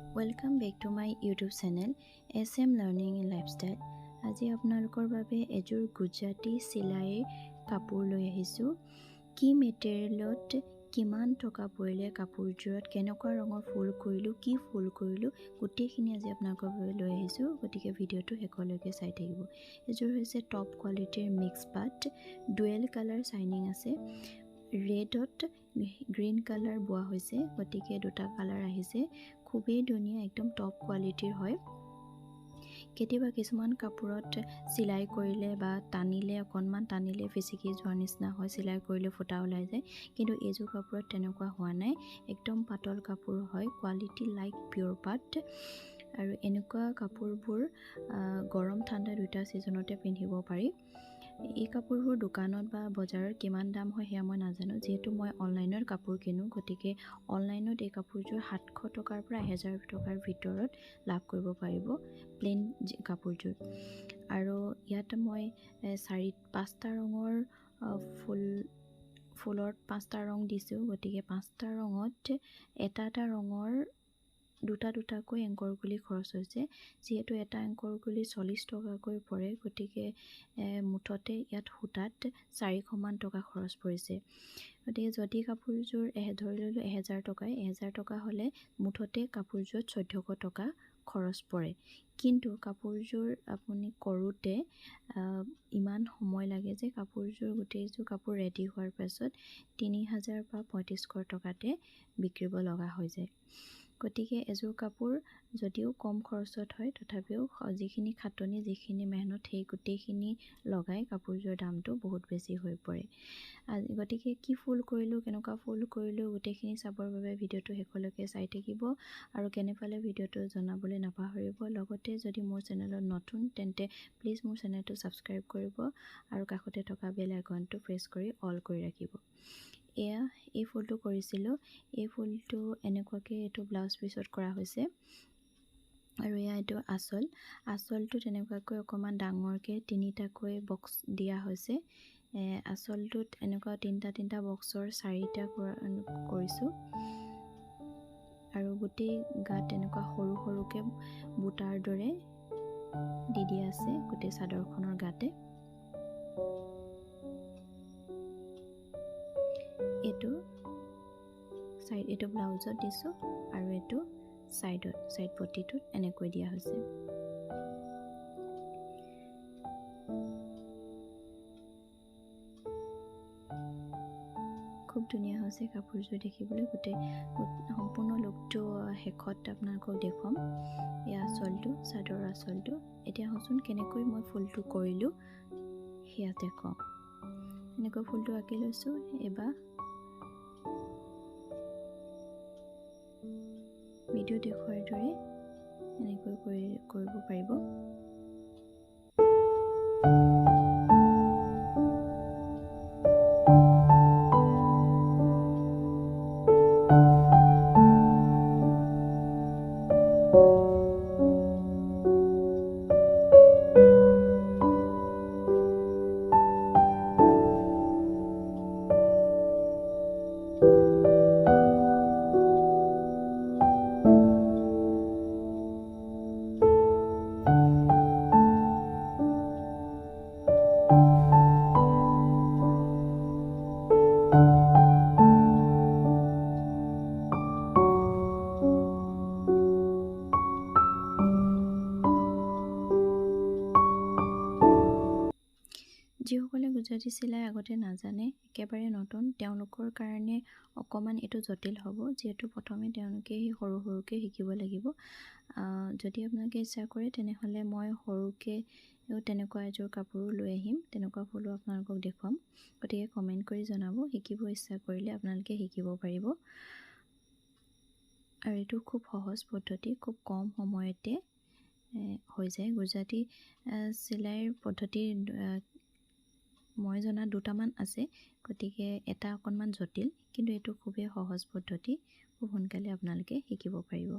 Welcome back to my YouTube channel SM Learning and Lifestyle. আজি আপোনালোকৰ বাবে এযোৰ গুজৰাটী চিলাইৰ কাপোৰ লৈ আহিছোঁ। কি মেটেৰিয়েলত কিমান টকা পৰিলে কাপোৰযোৰত কেনেকুৱা ৰঙৰ ফুল কৰিলোঁ কি ফুল কৰিলোঁ গোটেইখিনি আজি আপোনালোকৰ বাবে লৈ আহিছোঁ। গতিকে ভিডিঅ'টো শেষলৈকে চাই থাকিব। এযোৰ হৈছে টপ কোৱালিটিৰ মিক্স পাট, ডুৱেল কালাৰ শাইনিং আছে। ৰেডত গ্ৰীণ কালাৰ বোৱা হৈছে, গতিকে দুটা কালাৰ আহিছে। খুবেই ধুনীয়া, একদম টপ কোৱালিটিৰ হয়। কেতিয়াবা কিছুমান কাপোৰত চিলাই কৰিলে বা অকণমান টানিলে ফিচিকি যোৱাৰ নিচিনা হয়, চিলাই কৰিলে ফুটা ওলাই যায়, কিন্তু এইযোৰ কাপোৰত তেনেকুৱা হোৱা নাই। একদম পাতল কাপোৰ হয়, কোৱালিটি লাইক পিয়ৰ পাট। আৰু এনেকুৱা কাপোৰবোৰ গৰম ঠাণ্ডা দুটা ছিজনতে পিন্ধিব পাৰি। এই কাপোৰবোৰ দোকানত বা বজাৰত কিমান দাম হয় সেয়া মই নাজানো, যিহেতু মই অনলাইনত কাপোৰ কিনো, গতিকে অনলাইনত এই কাপোৰযোৰ 700 টকাৰ পৰা 1000 টকাৰ ভিতৰত লাভ কৰিব পাৰিব প্লেইন কাপোৰযোৰ। আৰু ইয়াত মই 5টা ৰঙৰ ফুলত 5টা ৰং দিছোঁ, গতিকে 5টা ৰঙত এটা ৰঙৰ দুটাকৈ এংকৰ গুলি খৰচ হৈছে। যিহেতু এটা এংকৰ গুলি 40 টকাকৈ পৰে, গতিকে মুঠতে ইয়াত সূতাত 400 মান টকা খৰচ পৰিছে। গতিকে যদি কাপোৰযোৰ ধৰি ল'লোঁ 1000 টকা হ'লে মুঠতে কাপোৰযোৰত 1400 টকা খৰচ পৰে। কিন্তু কাপোৰযোৰ আপুনি কৰোঁতে ইমান সময় লাগে যে গোটেইযোৰ কাপোৰ ৰেডি হোৱাৰ পাছত 3000 বা 3500 টকাতে বিক্ৰীব লগা হৈ যায়। গতিকে এযোৰ কাপোৰ যদিও কম খৰচত হয়, তথাপিও যিখিনি খাটনি যিখিনি মেহনত সেই গোটেইখিনি লগাই কাপোৰযোৰৰ দামটো বহুত বেছি হৈ পৰে। গতিকে কি ফুল কৰিলোঁ কেনেকুৱা ফুল কৰিলোঁ গোটেইখিনি চাবৰ বাবে ভিডিঅ'টো শেষলৈকে চাই থাকিব। আৰু কেনে পালে ভিডিঅ'টো জনাবলৈ নাপাহৰিব। লগতে যদি মোৰ চেনেলত নতুন তেন্তে প্লিজ মোৰ চেনেলটো ছাবস্ক্ৰাইব কৰিব আৰু কাষতে থকা বেল আইকনটো প্ৰেছ কৰি অল কৰি ৰাখিব। এই ফুলটো কৰিছিলোঁ। এই ফুলটো এনেকুৱাকৈ এইটো ব্লাউজ পিছত কৰা হৈছে। আৰু এইটো আঁচলটো তেনেকুৱাকৈ অকণমান ডাঙৰকৈ 3টাকৈ বক্স দিয়া হৈছে। আঁচলটোত এনেকুৱা 3টা বক্সৰ 4টা কৰিছোঁ। আৰু গোটেই গাত এনেকুৱা সৰুকৈ বুটাৰ দৰে দি দিয়া আছে গোটেই চাদৰখনৰ গাতে। এইটো ব্লাউজত দিছোঁ আৰু এইটো চাইড পটিটোত এনেকৈ দিয়া হৈছে। খুব ধুনীয়া হৈছে কাপোৰযোৰ দেখিবলৈ। গোটেই সম্পূৰ্ণ লুকটো শেষত আপোনালোকক দেখুৱাম। এই আঁচলটো, চাদৰ আঁচলটো। এতিয়া আহকচোন কেনেকৈ মই ফুলটো কৰিলোঁ সেয়া দেখুৱাওঁ। এনেকৈ ফুলটো আঁকি লৈছোঁ। এবাৰ ভিডিঅ' দেখুৱাৰ দৰে এনেকৈ কৰিব পাৰিব। যিসকলে গুজৰাটী চিলাই আগতে নাজানে, একেবাৰে নতুন, তেওঁলোকৰ কাৰণে অকণমান এইটো জটিল হ'ব, যিহেতু প্ৰথমে তেওঁলোকে সৰুকৈ শিকিব লাগিব। যদি আপোনালোকে ইচ্ছা কৰে তেনেহ'লে মই সৰুকৈ তেনেকুৱা এযোৰ কাপোৰো লৈ আহিম, তেনেকুৱা ফুলো আপোনালোকক দেখুৱাম। গতিকে কমেণ্ট কৰি জনাব। শিকিব ইচ্ছা কৰিলে আপোনালোকে শিকিব পাৰিব। আৰু এইটো খুব সহজ পদ্ধতি, খুব কম সময়তে হৈ যায়। গুজৰাটী চিলাইৰ পদ্ধতি মই জনা 2টামান আছে, গতিকে এটা অকণমান জটিল, কিন্তু এইটো খুবেই সহজ পদ্ধতি। খুব সোনকালে আপোনালোকে শিকিব পাৰিব।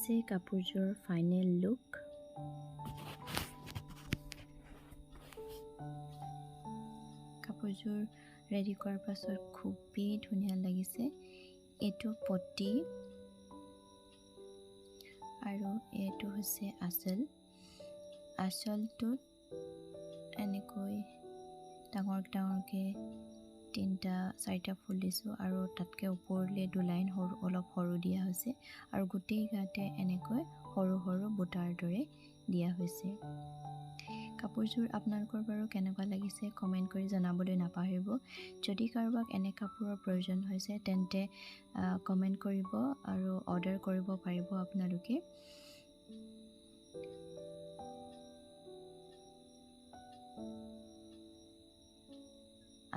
হৈছে কাপোৰযোৰ ফাইনেল লুক। কাপোৰযোৰ ৰেডি কৰাৰ পাছত খুবেই ধুনীয়া লাগিছে। এইটো পটি আৰু এইটো হৈছে আঁচল। আঁচলটোত এনেকৈ ডাঙৰ ডাঙৰকৈ 3-4টা ফুল দিছোঁ আৰু তাতকৈ ওপৰলৈ 2 লাইন অলপ সৰু দিয়া হৈছে আৰু গোটেই গাতে এনেকৈ সৰু সৰু বুটাৰ দৰে দিয়া হৈছে। কাপোৰযোৰ আপোনালোকৰ বাৰু কেনেকুৱা লাগিছে কমেণ্ট কৰি জনাবলৈ নাপাহৰিব। যদি কাৰোবাক এনে কাপোৰৰ প্ৰয়োজন হৈছে তেন্তে কমেণ্ট কৰিব আৰু অৰ্ডাৰ কৰিব পাৰিব আপোনালোকে।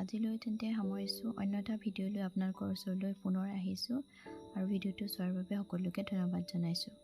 আজিলৈ তেন্তে সামৰিছোঁ। অন্য এটা ভিডিঅ' লৈ আপোনালোকৰ ওচৰলৈ পুনৰ আহিছোঁ আৰু ভিডিঅ'টো চোৱাৰ বাবে সকলোকে ধন্যবাদ জনাইছোঁ।